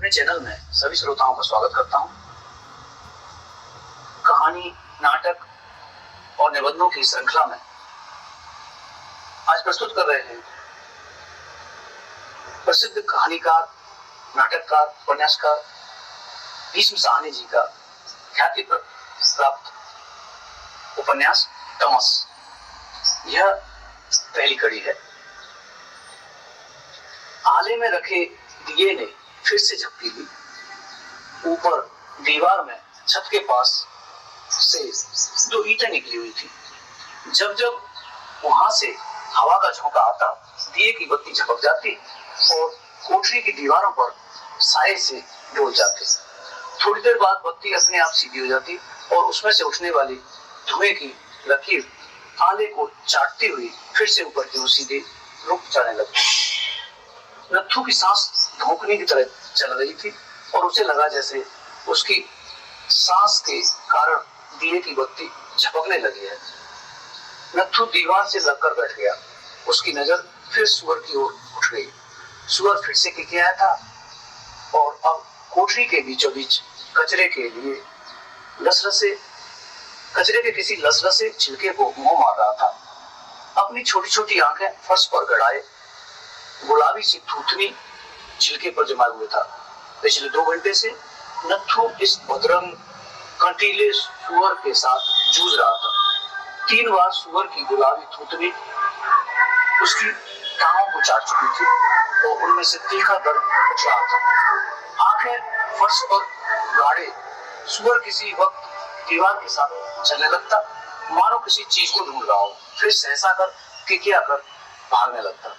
अपने चैनल में सभी श्रोताओं का स्वागत करता हूं। कहानी, नाटक और निबंधों की श्रृंखला में आज प्रस्तुत कर रहे हैं प्रसिद्ध कहानीकार, नाटककार, उपन्यासकार भीष्म साहनी जी का ख्याति प्राप्त उपन्यास तमस। यह पहली कड़ी है। आले में रखे दिए ने फिर से झपकी ली। ऊपर दीवार में छत के पास से दो ईंटें निकली हुई थी। जब जब वहां से हवा का झोंका आता, दिए की बत्ती झपक जाती और कोठरी की दीवारों पर साए से डोल जाते। थोड़ी देर बाद बत्ती अपने आप सीधी हो जाती और उसमें से उठने वाली धुएं की लकीर आले को चाटती हुई फिर से ऊपर की ओर सीधे रुक जाने लगती। नत्थू की सांस धोखने की तरह चल रही थी और उसे लगा जैसे उसकी सांस के कारण दिए की बत्ती झपकने लगी है। नत्थू दीवार से लगकर बैठ गया। उसकी नजर फिर सुअर की ओर उठ गई। सुअर फिर से किकियाया था और अब कोठरी के बीचों बीच कचरे के किसी लसरसे छिलके को मुंह मार रहा था। अपनी छोटी छोटी आंखें फर्श पर गड़ाए गुलाबी सी थूथनी छिलके पर जमा हुए था। पिछले 2 घंटे से नत्थू इस बदरंग कंटीले सुअर के साथ जूझ रहा था। 3 बार सुअर की गुलाबी थूथनी उसकी टांगों को चाट चुकी थी और उनमें से तीखा दर्द उठ रहा था। आंखें फर्श पर गाड़े सुअर किसी वक्त दीवार के साथ चलने लगता, मानो किसी चीज को ढूंढ रहा हो। फिर सहसा कर किकिया कर भागने लगता।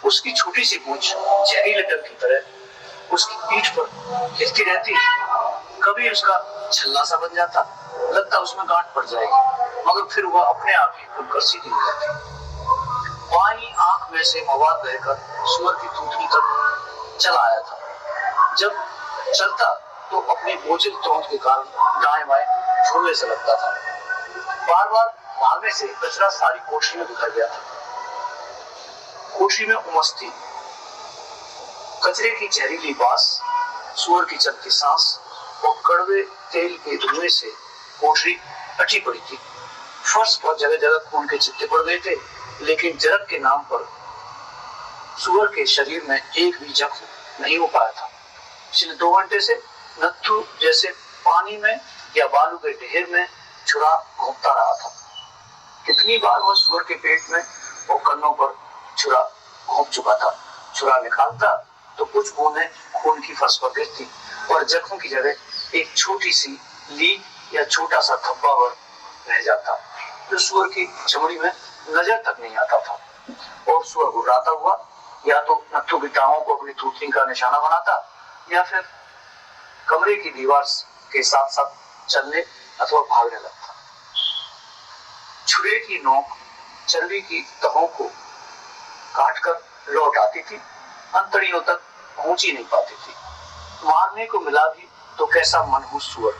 उसकी छोटी सी पूंछ जहरीले डर की तरह उसकी पीठ पर हिलती रहती। कभी उसका छल्ला सा बन जाता, लगता उसमें गांठ पड़ जाएगी, मगर फिर वह अपने आप ही खुलकर सीधी हो जाती। बाईं आंख में से मवाद बहकर सुअर की थूथनी तक चला आया था। जब चलता तो अपनी बोझिल तोंद के कारण दाएं बाएं झूलने से लगता था। बार बार भागने से कचरा सारी कोठरी में बिखर गया था। कोठरी में उमस थी। कचरे की जहरीली बास, सुअर की चलती सांस और कड़वे तेल के धुएं से कोठरी अटी पड़ी थी। फर्श पर जगह जगह खून के चित्ते पड़ गए थे, लेकिन जरब के नाम पर सुअर के शरीर में एक भी जख्म नहीं हो पाया था। पिछले 2 घंटे से नत्थू जैसे पानी में या बालू के ढेर में छुरा घोंपता रहा था। कितनी बार वह सुअर के पेट में और कन्नों पर छुरा घोंप चुका था। छुरा निकालता तो कुछ बूंदें खून की फर्श पर गिरती और जख्म की जगह एक छोटी सी लीक या छोटा सा धब्बा रह जाता, जो सुअर की चमड़ी में नजर तक नहीं आता था। और सुअर घुर्राता हुआ या तो नत्थू की टांगों को अपनी थूथनी का निशाना बनाता या फिर कमरे की दीवार के साथ साथ चलने अथवा भागने लगता। छुरे की नोक चर्बी की तहों को काटकर लौट आती थी, अंतड़ियों तक पहुंच ही नहीं पाती थी। मारने को मिला भी तो कैसा मनहूस सुअर,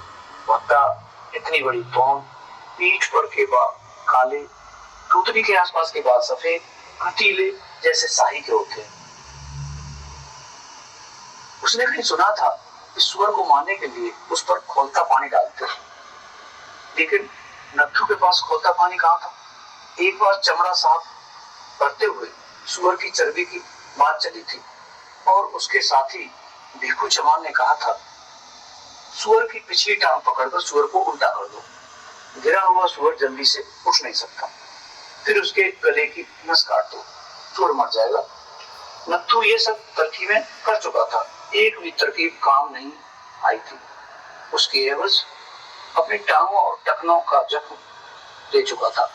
वक्ता इतनी बड़ी तोंद, पीठ पर के बाल काले, थूथनी के आसपास के बाल सफेद, कटीले जैसे शाही के होते। उसने कहीं सुना था कि सुअर को मारने के लिए उस पर खौलता पानी डालते हैं, लेकिन नत्थू के पास खौलता पानी कहाँ था। एक बार चमड़ा साफ करते हुए सुअर की चर्बी की बात चली थी और उसके साथी भिखू चमान ने कहा था, सुअर की पिछली टांग पकड़कर सुअर को उल्टा कर दो, गिरा हुआ सुअर जल्दी से उठ नहीं सकता। फिर उसके गले की नस काट दो, सुअर मर जाएगा। नत्थू ये सब तरकीबें कर चुका था, एक भी तरकीब काम नहीं आई थी। उसके एवज अपनी टांगों और टखनों का जख्म दे चुका था।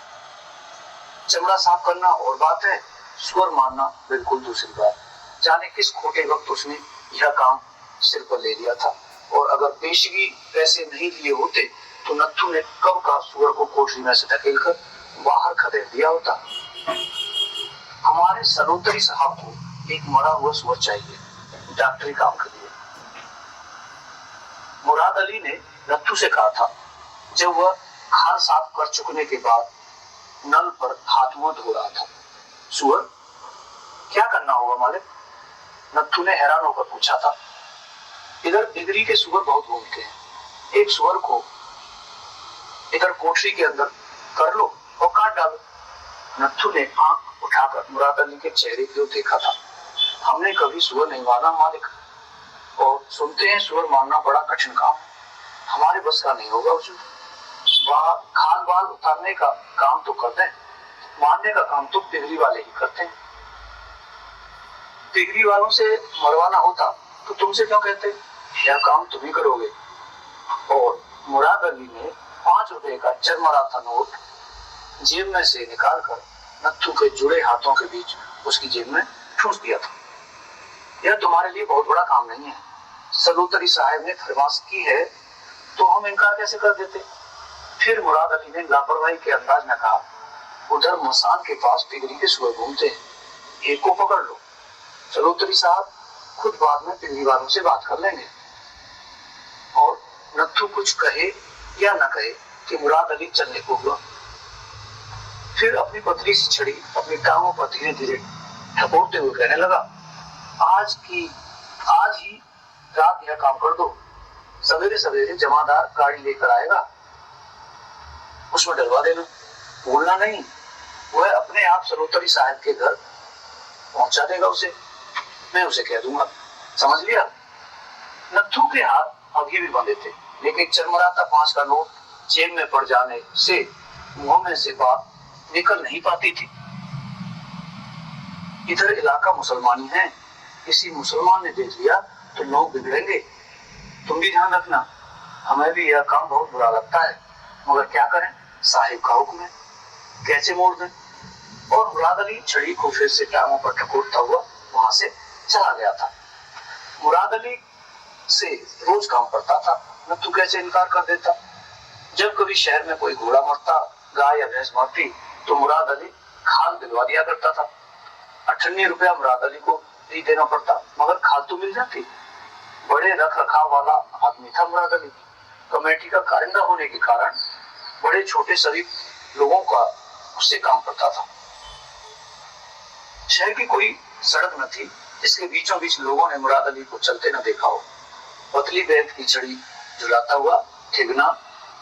चमड़ा साफ करना और बात है, सुअर मारना बिल्कुल दूसरी बात। जाने किस खोटे वक्त उसने यह काम सिर पर ले लिया था, और अगर पेशगी पैसे नहीं लिए होते तो नत्थू ने कब का सुअर को कोठरी में से धकेलकर बाहर खदेड़ दिया होता। हमारे सरोतरी साहब को एक मरा हुआ सुअर चाहिए, डॉक्टरी काम के लिए। मुराद अली ने नत्थू से कहा था, जब वह खाल साफ कर चुकने के बाद नल पर हाथ मुंह धो रहा था। सुअर, क्या करना होगा मालिक? नत्थू ने हैरान होकर पूछा था। इधर बिगड़ी के सुअर बहुत घूमते हैं, एक सुअर को इधर कोठरी के अंदर कर लो और काट डालो। नत्थू ने आंख उठाकर मुराद अली के चेहरे की ओर देखा था। हमने कभी सुअर नहीं मारा मालिक, और सुनते हैं सुअर मारना बड़ा कठिन काम है, हमारे बस का नहीं होगा। वहां खाल बाल उतारने का काम तो करते हैं, मारने का काम तो बिगड़ी वाले ही करते हैं। बिगड़ी वालों से मरवाना होता तो तुमसे क्यों कहते, यह काम तुम ही करोगे। और मुराद अली ने 5 रुपए का चरमराता नोट जेब में से निकालकर नत्थू के जुड़े हाथों के बीच उसकी जेब में ठूंस दिया था। यह तुम्हारे लिए बहुत बड़ा काम नहीं है, सलूतरी साहब ने फरमाइश की है तो हम इनकार कैसे कर देते। फिर मुराद अली ने लापरवाही के अंदाज में कहा, उधर मसान के पास बिगड़ी के सुअर घूमते हैं, एक को पकड़ लो। सलूतरी साहब खुद बाद में बिगड़ी वालों से बात कर लेंगे। और नत्थू कुछ कहे या न कहे कि मुराद अली चलने को हुआ। फिर अपनी पतली सी छड़ी अपनी टांगों पर धीरे धीरे ठपोरते हुए कहने लगा, आज ही रात यह काम कर दो, सवेरे सवेरे जमादार गाड़ी लेकर आएगा, उसमें डलवा देना, भूलना नहीं। वह अपने आप सलूतरी साहब के घर पहुंचा देगा उसे, मैं उसे कह दूंगा, समझ लिया। नत्थू के हाथ अभी भी बंधे थे, लेकिन चरमराता 5 का नोट जेब में पड़ जाने से मुंह में से बात निकल नहीं पाती थी। इधर इलाका मुसलमानी है, किसी मुसलमान ने देख लिया तो लोग बिगड़ेंगे। तुम भी ध्यान रखना, हमें भी यह काम बहुत बुरा लगता है, मगर क्या करें, साहिब का हुक्म है, कैसे मोड़ दें। और मुराद अली छड़ी को फिर से टांगों पर ठकोरता हुआ वहां से चला गया था। मुराद अली से रोज काम पड़ता था, नत्थू कैसे इनकार कर देता। जब कभी शहर में कोई घोड़ा मरता, गाय या भैंस मरती, तो मुराद अली खाल दिलवा दिया करता था। 98 रुपया मुराद अली को ही देना पड़ता, मगर खाल तो मिल जाती। बड़े रख रखाव वाला आदमी था मुराद अली। कमेटी का कारिंदा होने के कारण बड़े छोटे शरीफ लोगों का उससे काम पड़ता था। शहर की कोई सड़क न थी जिसके बीचों बीच लोगों ने मुराद अली को चलते न देखा हो। पतली बैग की छड़ी झुलाता हुआ ठिगना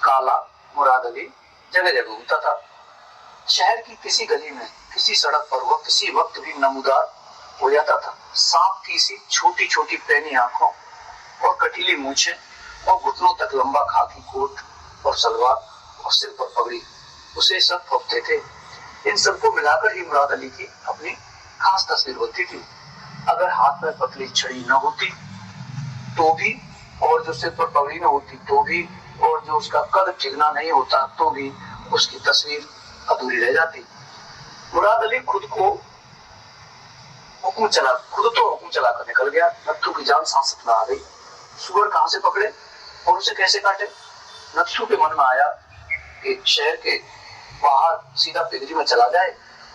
काला मुराद अली जगह जगह घूमता था। शहर की किसी गली में, किसी सड़क पर वह किसी वक्त भी नमूदार हो जाता था। सांप की सी छोटी छोटी पैनी आंखों और कटीली मूछें और घुटनों तक लंबा खाकी कोट और सलवार और सिर पर पगड़ी, उसे सब फपते थे। इन सबको मिलाकर ही मुराद अली की अपनी खास तस्वीर होती थी। अगर हाथ में पतली छड़ी न होती तो भी, और जो सिर पर पगड़ी न होती तो भी, और जो उसका कद ठिगना नहीं होता तो भी उसकी तस्वीर अधूरी रह जाती। मुराद अली खुद तो हुक्म चला कर निकल गया। नत्थू की जान सांसत में आ गई। सुअर कहां से पकड़े और उसे कैसे काटे। नत्थू के मन में आया कि शहर के बाहर सीधा बिगड़ी में चला जाए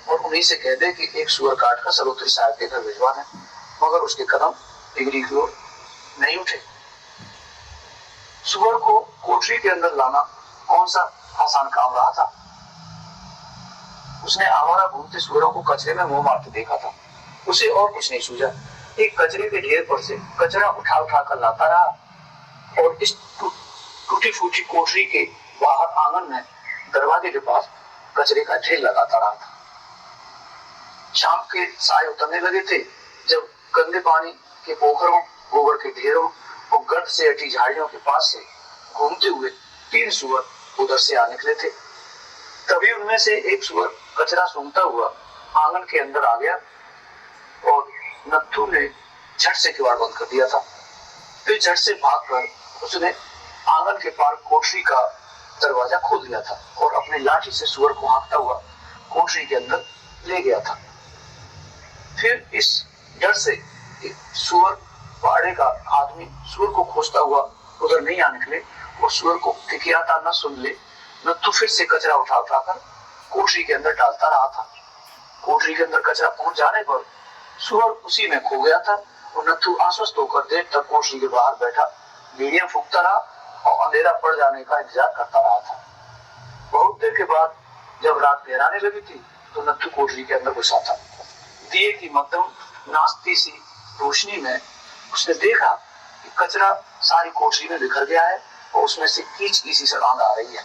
और उन्हीं से कह दे कि एक सुअर काट कर सलूतरी साहब के घर भिजवा दें, मगर उसके कदम बिगड़ी की ओर नहीं उठे। सुअर को कोठरी के अंदर लाना कौन सा आसान काम रहा था। उसने आवारा घूमते सुअरों को कचरे में मुंह मारते देखा था, उसे और कुछ नहीं सूझा। एक कचरे के ढेर पर से कचरा उठा उठा कर लाता रहा और इस टूटी फूटी कोठरी के बाहर आंगन में दरवाजे के पास कचरे का ढेर लगाता रहा था। शाम के साए उतरने लगे थे जब गंदे पानी के पोखरों, गोबर के ढेरों और गर्द से अटी झाड़ियों के पास से घूमते हुए 3 सुअर उधर से आ निकले थे। तभी उनमें से एक सुअर कचरा सूंघता हुआ आंगन के अंदर आ गया और नत्थू ने झट से किवाड़ बंद कर दिया था। फिर झट से भागकर उसने आंगन के पार कोठरी का दरवाजा खोल दिया था और अपने लाठी से सुअर को हाँकता हुआ कोठरी के अंदर ले गया था। फिर इस डर से सुअर बाड़े का आदमी सुअर को खोजता हुआ उधर नहीं आ निकले और सुअर को किकियाता न सुन ले, नत्थू फिर से कचरा उठाकर कोठरी के अंदर डालता रहा था। कोठरी के अंदर कचरा पहुंच जाने पर सुअर उसी में खो गया था और नत्थू आश्वस्त होकर देर तक कोठरी के बाहर बैठा बीड़ियां फूंकता रहा और अंधेरा पड़ जाने का इंतजार करता रहा था। बहुत देर के बाद जब रात गहराने लगी थी तो नत्थू कोठरी के अंदर घुसा था। दिए की मध्यम नाचती सी रोशनी में उसने देखा कि कचरा सारी कोठरी में बिखर गया है और उसमें से कीच की सी सड़ांध आ रही है।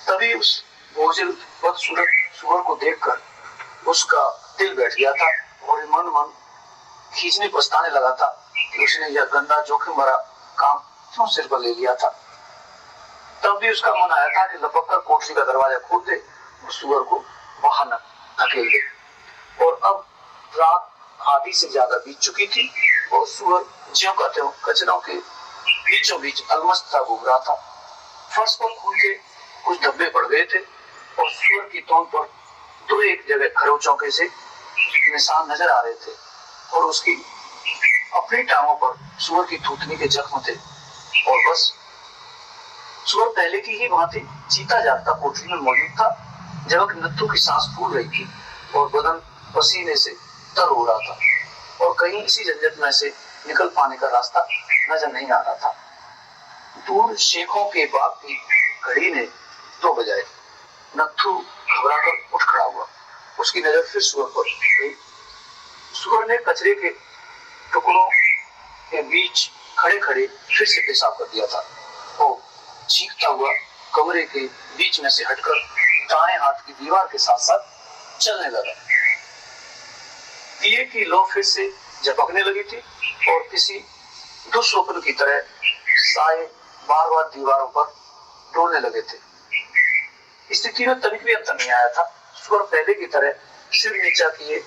तभी उस बोझिल बदसूरत सुअर को देखकर उसका दिल बैठ गया था और मन मन खींचने पछताने लगा था कि उसने यह गंदा जोखिम भरा काम क्यों सिर पर ले लिया था। तब भी उसका मन आया था कि लपक कर कोठरी का दरवाजा खोल दे और सुअर को बाहर न धकेल दे। और अब रात आधी से ज्यादा बीत चुकी थी और सुअर ज्यों का त्यों कचरों के बीचों बीच अलमस्ता घूम रहा था। फर्श पर खून के कुछ धब्बे पड़ गए थे और सुअर की तौन पर दो एक जगह खरोंचों से निशान नजर आ रहे थे और उसकी अपनी टांगों पर सुअर की थूथनी के जख्म थे। और बस सुअर पहले की ही भांति चीता जागता कोठरी में मौजूद था, जबकि नत्थू की सांस फूल रही थी और बदन पसीने से तर हो रहा था और कहीं इसी झंझट में से निकल पाने का रास्ता नजर नहीं आ रहा था। दूर शेखों के बाग की घड़ी ने 2 बजाए। नत्थू घबराकर उठ खड़ा हुआ। उसकी नजर फिर सुअर पर गई। सुअर ने कचरे के टुकड़ों के बीच खड़े खड़े फिर से पेशाब कर दिया था और चीखता हुआ कमरे के बीच में से हटकर दाएं हाथ की दीवार के साथ साथ चलने लगा। दिए की लौ फिर से झपकने लगी थी और किसी दुस्वप्न की तरह साए बार बार दीवारों पर डोलने लगे थे। स्थिति में तनिक भी अंतर नहीं आया था। सुअर पहले की तरह सिर नीचा किए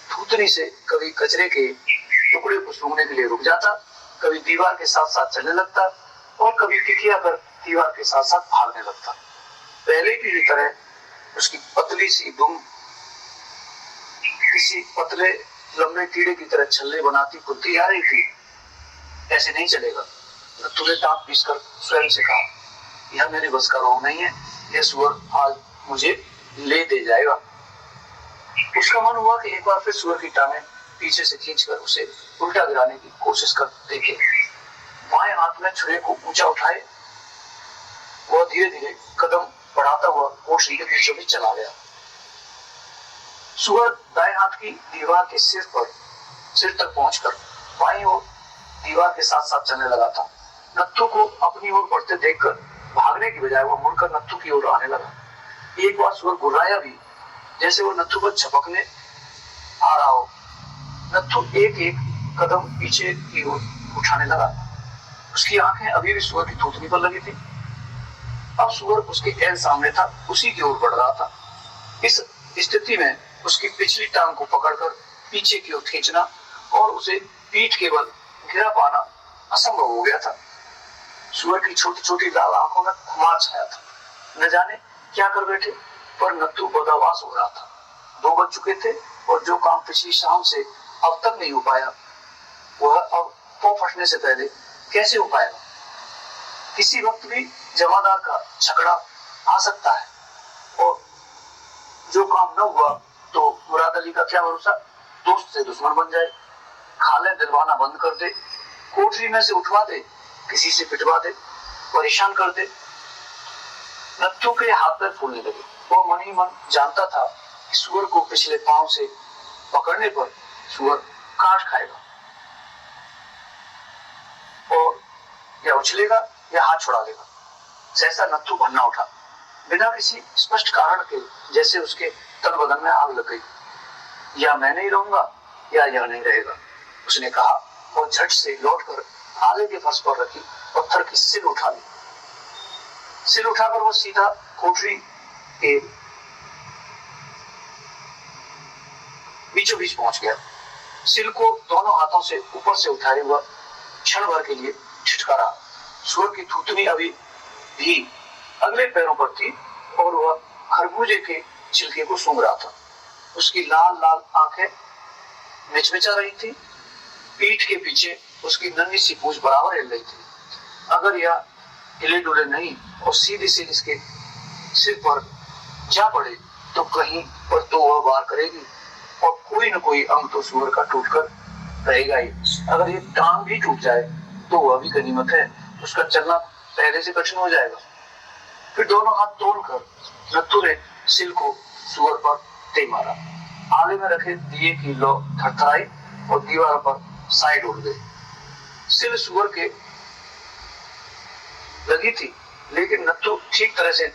थूथनी से कभी कचरे के टुकड़े को सूंघने के लिए रुक जाता, कभी दीवार के साथ साथ चलने लगता और कभी किकिया कर दीवार के साथ साथ भागने लगता। पहले की तरह उसकी पतली सी दुम किसी पतले लंबे कीड़े की तरह छल्ले बनाती कुत्ती आ रही थी। ऐसे नहीं चलेगा। नत्थू ने दांत पीसकर स्वयं से कहा, यह मेरे बस का रोग नहीं है, यह सुअर आज मुझे ले दे जाएगा। उसका मन हुआ कि एक बार फिर सुअर की टांगें पीछे से खींचकर उसे उल्टा गिराने की कोशिश कर देखे। बाएं हाथ में छुरे को ऊंचा उठाए वह धीरे धीरे कदम बढ़ाता हुआ कोठरी के बीचों बीच चला गया। सुअर दाएं हाथ की दीवार के सिर तक पहुंचकर बाईं ओर दीवार के साथ साथ चलने लगा था। नत्थू को अपनी ओर बढ़ते देखकर भागने की बजाय वह मुड़कर नत्थू की ओर आने लगा। एक बार सुअर गुर्राया भी, जैसे वो नत्थू पर झपकने आ रहा हो। नत्थू एक एक कदम पीछे की ओर उठाने लगा। उसकी आंखें अभी भी सुअर की थूथनी पर लगी थी। अब सुअर उसके ऐन सामने था, उसी की ओर बढ़ रहा था। इस स्थिति में उसकी पिछली टांग को पकड़कर पीछे की ओर खींचना और उसे पीठ के बल गिरा पाना असंभव हो गया था। सुअर की छोटी छोटी लाल आंखों में खुमार छाया था। न जाने क्या कर बैठे, पर नत्थू बदहवास हो रहा था। 2 बज चुके थे और जो काम पिछली शाम से अब तक नहीं हो पाया वह अब पौ फटने से पहले कैसे हो पाएगा। किसी वक्त भी जमादार का छकड़ा आ सकता है और जो काम न हुआ तो मुराद अली का क्या भरोसा, दोस्त से दुश्मन बन जाए, खाले दिलवाना बंद कर दे, कोठरी में से उठवा दे, किसी से पिटवा दे, परेशान कर दे। नत्थू के हाथ पैर फूलने लगे। वो मन ही मन जानता था कि सुअर को पिछले पांव से पकड़ने पर सुअर काट खाएगा और या उछलेगा या हाथ छुड़ा लेगा। सहसा नत्थू भन्ना उठा, बिना किसी स्पष्ट कारण के, जैसे उसके तन बदन में आग लग गई। या मैं नहीं रहूंगा या यह नहीं रहेगा, उसने कहा और झट से लौटकर आगे के फर्श पर रखी पत्थर की सिल उठा ली। सिल उठाकर वो सीधा कोठरी के बीचों बीच पहुंच गया। सिल को दोनों हाथों से ऊपर से उठाए हुआ क्षण भर के लिए छिटकारा। सुअर की थूथनी अभी भी अगले पैरों पर थी और वह खरबूजे के छिलके को सूंघ रहा था। उसकी लाल लाल आंखें मिचमिचा रही थी। पीठ के पीछे उसकी नन्ही सी पूंछ बराबर हिल रही थी। अगर यह हिले डुले नहीं और सीधी सी इसके सिर पर जा पड़े तो कहीं पर तो वह वार करेगी और कोई न कोई अंग तो सुअर का टूटकर रहेगा ही। अगर ये टांग भी टूट जाए तो वह भी गनीमत है, उसका चलना पहले से कठिन हो जाएगा। फिर दोनों हाथ तोड़कर नत्थू ने सिल को सुअर पर दे मारा। आले में रखे दिए की लौ थरथराई और दीवार पर साइड उड़ गई। सिल सुअर के लगी थी, लेकिन नत्थु ठीक तरह से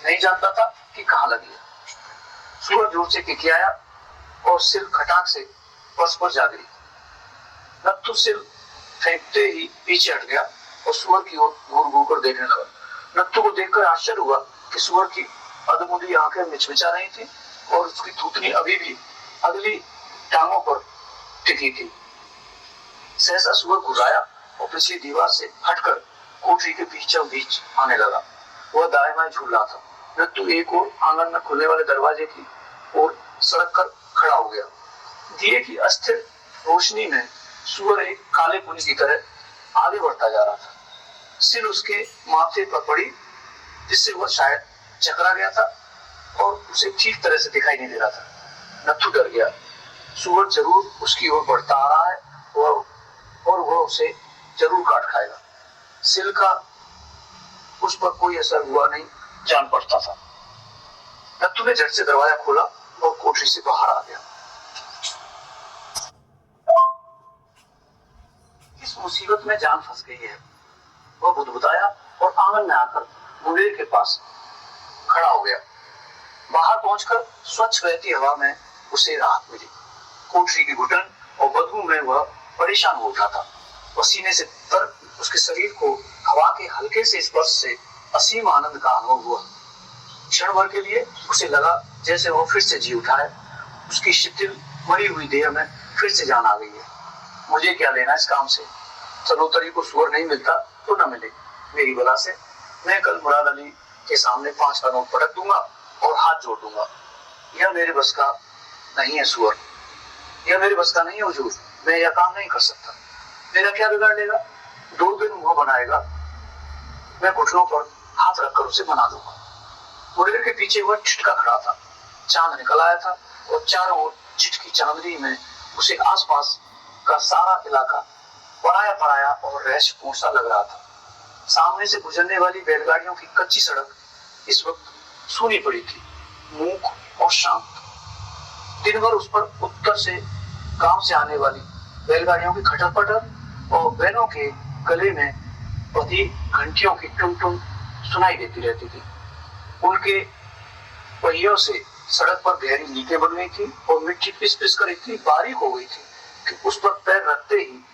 नहीं जानता था कि कहाँ लगी है। सुअर जोर से किकियाया और सिल खटाक से फर्श पर जा गिरी। नत्थु सिल फेंकते ही पीछे हट गया और सुअर की ओर घूर घूर कर देखने लगा। नत्थु को देखकर आश्चर्य हुआ कि सुअर की अधमुंडी आंखें मिचमिचा रही थी और उसकी थूथनी अभी भी अगली टांगों पर टिकी थी। सहसा सुअर घुराया और पिछली दीवार से हटकर कोठरी के बीचों बीच आने लगा। वह दाएं बाएं झूल रहा था। नत्थु एक और आंगन में खुलने वाले दरवाजे की ओर सड़क कर खड़ा हो गया। दिए की अस्थिर रोशनी में सुअर एक काले पुनी की तरह आगे बढ़ता जा रहा था। सिल उसके माथे पर पड़ी, जिससे वह शायद चकरा गया था और उसे ठीक तरह से दिखाई नहीं दे रहा था। नत्थु डर गया। सुअर जरूर उसकी ओर बढ़ता आ रहा है और वह उसे जरूर काट खाएगा। सिल का उस पर कोई असर हुआ नहीं जान पड़ता था। नत्थु ने झट से दरवाजा खोला और कोठरी से बाहर आ गया। इस मुसीबत में जान फंस गई है, वह बुदबुदाया और आंगन में आकर मुंडेर के पास खड़ा हो गया। बाहर पहुंचकर स्वच्छ बहती हवा में उसे राहत मिली। कोठरी की घुटन और बदबू में वह परेशान हो उठा था। पसीने से तर उसके शरीर को हवा के हल्के से स्पर्श से असीम आनंद का अनुभव हुआ। क्षण भर के लिए उसे लगा जैसे वो फिर से जी उठा है। उसकी शिथिल मरी हुई देह में फिर से जान आ गई है। मुझे क्या लेना इस काम से? चनोतरी को सुअर नहीं मिलता तो न मिले, मेरी बला से मैं कल मुराद अली के सामने 5 का नोट पटक दूंगा और हाथ जोड़ दूंगा। यह मेरे बस का नहीं है सुअर, यह मेरे बस का नहीं है हुजूर। मैं यह काम नहीं कर सकता। मेरा क्या बिगाड़ लेगा? 2 दिन मुंह बनाएगा, मैं घुटनों पर हाथ रखकर उसे मना दूंगा। मुंडेर के पीछे वह छिटका खड़ा था। चांद निकल आया था और चारों ओर छिटकी चांदनी में उसे आसपास का सारा इलाका पराया पराया और रहस्यपूर्ण सा लग रहा था। सामने से गुजरने वाली बैलगाड़ियों की कच्ची सड़क इस वक्त सूनी पड़ी थी, मूक और शांत। दिन भर उस पर उत्तर से गांव से आने वाली बैलगाड़ियों की खटर पटर और बैलों के गले में बंधी घंटियों की टुन टुन सुनाई देती रहती थी। उनके पहियों से सड़क पर गहरी लीकें बन गई थी और मिट्टी पिस पिस कर इतनी बारीक हो गई थी कि उस पर पैर रखते ही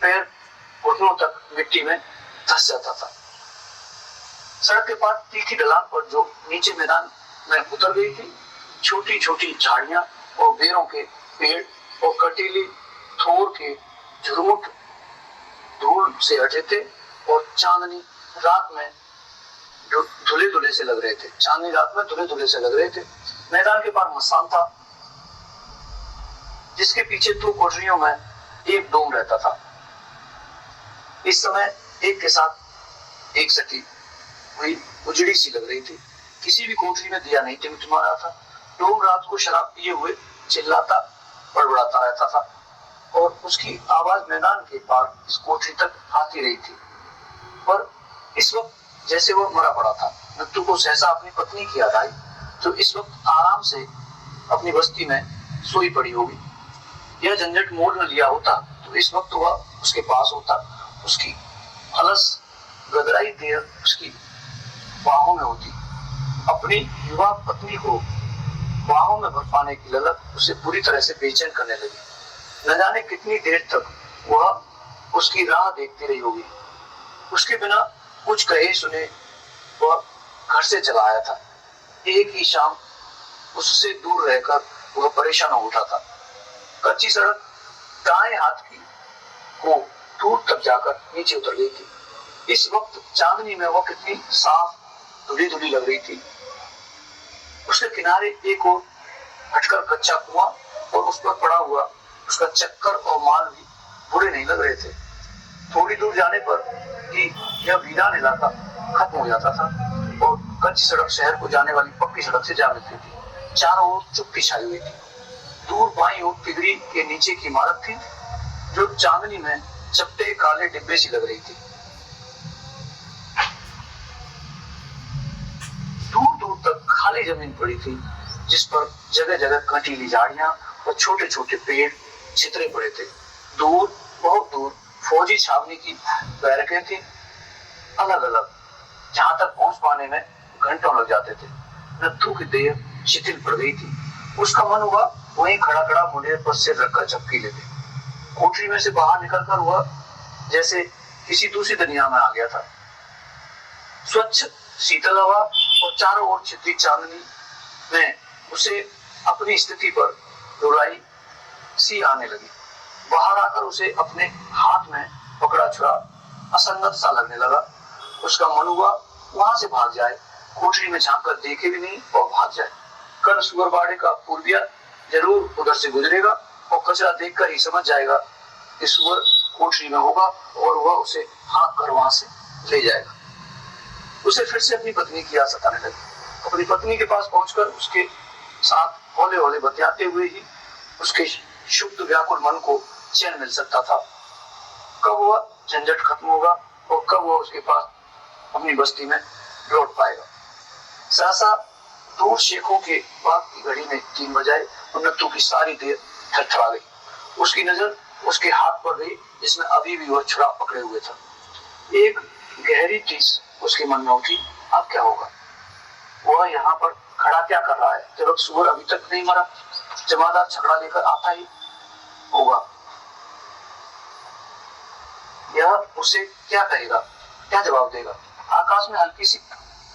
पैर घुटनों तक मिट्टी में धंस जाता था। सड़क के पास तीखी ढलान पर जो नीचे मैदान में उतर गई थी, छोटी छोटी झाड़ियां और बेरों के पेड़ और कटीली थोर के झुरमुट धूल से हटे थे और चांदनी रात में धुले धुले से लग रहे थे। चांदनी रात में धुले धुले से लग रहे थे। मैदान के पार मसान था, जिसके पीछे 2 कोठरियों में एक डोम रहता था। इस समय एक के साथ एक सटी हुई उजड़ी सी लग रही थी। किसी भी कोठरी में दिया नहीं टिमटिमा रहा था। डोम रात को शराब पिए हुए चिल्लाता बड़बड़ाता रहता था और उसकी आवाज मैदान के पार इस कोठरी तक आती रही थी। पर इस वक्त जैसे वो मरा पड़ा था। नत्थु को सहसा अपनी पत्नी की याद आई, जो इस वक्त आराम से अपनी बस्ती में सोई पड़ी होगी। यह झंझट मोल न लिया होता तो इस वक्त वह उसके पास होता। उसकी अलस गदराई देह उसकी बाहों में होती। अपनी युवा पत्नी को बाहों में भर पाने की ललक उसे पूरी तरह से बेचैन करने लगी। न जाने कितनी देर तक वह उसकी राह देखती रही होगी। उसके बिना कुछ कहे सुने वह घर से चला आया था। एक ही शाम उससे दूर रहकर वह परेशान हो उठा था। कच्ची सड़क दाएं हाथ की को दूर तक जाकर नीचे उतर गई थी। इस वक्त चांदनी में वह कितनी साफ धुली धुली लग रही थी। उसके किनारे एक और हटकर कच्चा कुआं और उस पर पड़ा हुआ उसका चक्कर और माल भी बुरे नहीं लग रहे थे। थोड़ी दूर जाने पर ही यह वीरान इलाका खत्म हो जाता था और कच्ची सड़क शहर को जाने वाली पक्की सड़क से जा मिलती थी। चारों ओर चुप्पी छाई हुई थी। दूर बाईं ओर तिगड़ी के नीचे की इमारत थी, जो चांदनी में चपटे काले डिब्बे सी लग रही थी। दूर दूर तक खाली जमीन पड़ी थी, जिस पर जगह जगह कंटीली झाड़ियां और छोटे छोटे पेड़ छितरे पड़े थे। दूर, बहुत दूर फौजी छावनी की बैरकें थी, अलग अलग, जहां तक पहुंच पाने में घंटों लग जाते थे। नत्थू की देह शिथिल पड़ गई थी। उसका मन हुआ वहीं खड़ा खड़ा मुंडेर पर सिर रखकर झपकी ले ले। कोठरी में से बाहर निकलकर वह जैसे किसी दूसरी दुनिया में आ गया था। स्वच्छ शीतल हवा और चारों ओर छितरी चांदनी में उसे अपनी स्थिति पर रुलाई सी आने लगी। बाहर आकर उसे अपने हाथ में पकड़ा छुड़ा असंगत सा लगने लगा। उसका मन हुआ वहां से भाग जाए, कोठरी में झांककर देखे भी नहीं और भाग जाए। कल सुअरबाड़े का पूर्विया जरूर उधर से गुजरेगा और कचरा देखकर ही समझ जाएगा कि सुअर कोठरी में होगा और वह उसे हाँक कर वहां से ले जाएगा। उसे फिर से अपनी पत्नी की याद सताने लगी। अपनी पत्नी के पास पहुंचकर उसके साथ हौले हौले बतियाते हुए ही उसके शुद्ध व्याकुल मन को चैन मिल सकता था। कब वह झंझट खत्म होगा और कब वह उसके पास अपनी बस्ती में लौट पाएगा। सहसा दूर शेखों के बाग की घड़ी में 3 बजाए और नत्थू की सारी देर थरथरा गई। उसकी नजर उसके हाथ पर गई जिसमें अभी भी वह छुरा पकड़े हुए था। एक गहरी टीस उसके मन में उठी, अब क्या होगा? वह यहाँ पर खड़ा क्या कर रहा है जब सुअर अभी तक नहीं मरा? जमादार छकड़ा लेकर आता ही होगा। यह उसे क्या कहेगा, क्या जवाब देगा? आकाश में हल्की सी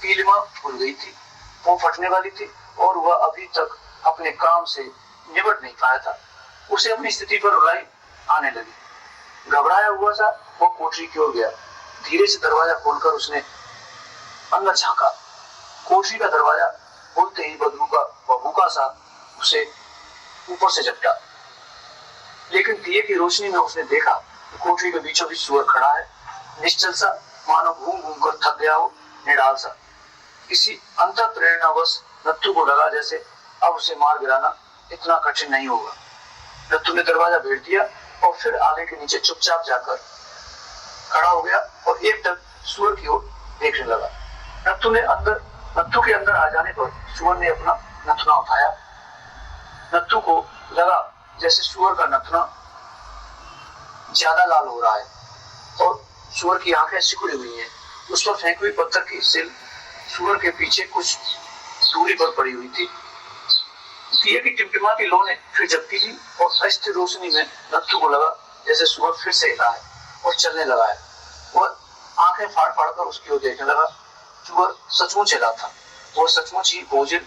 पीलिमा फूल गई थी, वो फटने वाली थी और वह अभी तक अपने काम से निबट नहीं पाया था। उसे अपनी स्थिति पर रुलाई आने लगी। घबराया हुआ सा वो कोठरी की ओर गया। धीरे से दरवाजा खोलकर उसने अंदर झांका। कोठरी का दरवाजा खोलते ही बदबू का भभूका सा उसे ऊपर से झपटा, लेकिन दिए की रोशनी में उसने देखा कोठरी के बीचों बीच सुअर खड़ा है, निश्चल सा, मानो घूम घूम कर थक गया हो, निडाल सा। किसी अंतर प्रेरणावश नत्थू को लगा जैसे अब उसे मार गिराना इतना कठिन नहीं होगा। नत्थू ने दरवाजा भेड़ दिया और फिर आले के नीचे चुपचाप जाकर खड़ा हो गया और एकटक सुअर की ओर देखने लगा। नत्थू के अंदर आ जाने पर सुअर ने अपना नथुना उठाया। नत्थू को लगा जैसे सुअर का नथुना ज्यादा लाल हो रहा है और सुअर की आंखें सिकुड़ी हुई हैं। उस पर फेंकी हुई पत्थर की सिल सुअर के पीछे कुछ दूरी पर पड़ी हुई थी। दिए की टिमटिमाती लौ ने फिर झपकी ली और अस्थिर रोशनी में नत्थू को लगा जैसे सुअर फिर से हिला है और चलने लगा है। वह आंखें फाड़ फाड़ कर उसकी ओर देखने लगा। सुअर सचमुच हिला था। वह सचमुच ही बोझिल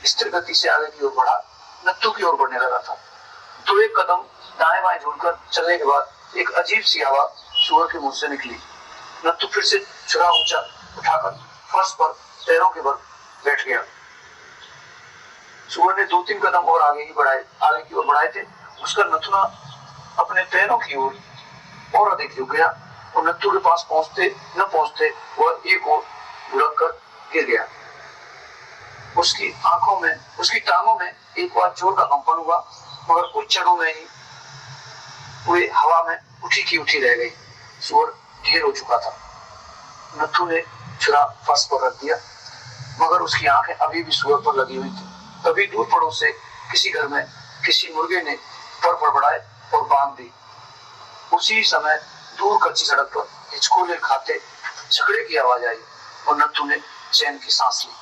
स्थिर गति से आगे की ओर बढ़ा, नत्थू की ओर बढ़ने लगा था। तो एक कदम दाएं बाएं झूलकर चलने के बाद एक अजीब सी आवाज सुअर के मुंह से निकली। नत्थू फिर से छुरा ऊंचा उठाकर फर्श पर पैरों के बल बैठ गया। सुअर ने 2-3 कदम और आगे की ओर बढ़ाए थे। उसका नथुना अपने पैरों की ओर और अधिक झुक गया और नत्थू के पास पहुंचते वह एक ओर लुढ़क कर गिर गया। उसकी टांगों में एक बार जोर का कंपन हुआ, मगर कुछ क्षणों में ही वे हवा में उठी की उठी रह गई। सुअर ढेर हो चुका था। नत्थू ने छुरा फर्श पर रख दिया, मगर उसकी आंखें अभी भी सुअर पर लगी हुई थी। तभी दूर पड़ोस से किसी घर में किसी मुर्गे ने पर बड़बड़ाए और बांध दी। उसी समय दूर कच्ची सड़क पर हिचकोले खाते झगड़े की आवाज आई और नत्थू ने चैन की सांस ली।